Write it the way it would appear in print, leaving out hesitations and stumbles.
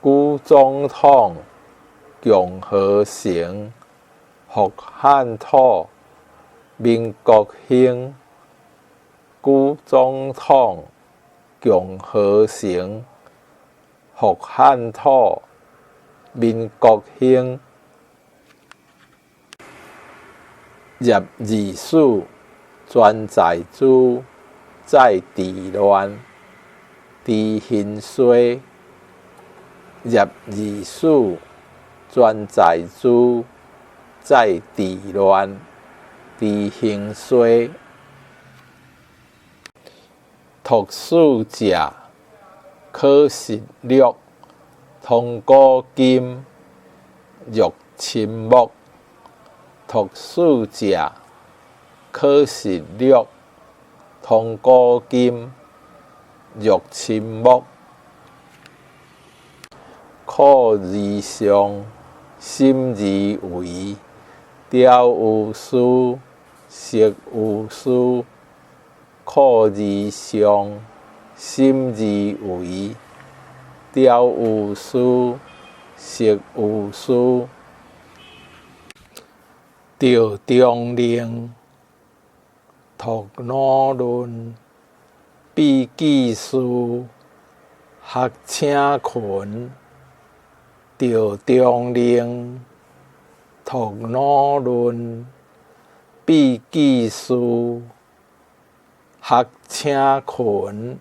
古总统共和城复汉土民国兴，古总统共和城复汉土民国兴。叶二史专在主，在治乱，知兴衰。叶二史专在主，在治乱，知兴衰。读书者可实录，通古今，欲亲目。读书者可实录，通古今，欲亲目。苦而上，心而为，调有书，色有书。苦而上，心而为，调有书，色有书。着中令，读脑论，秘技术，学请群。着中令，读脑论，秘技术，学请群。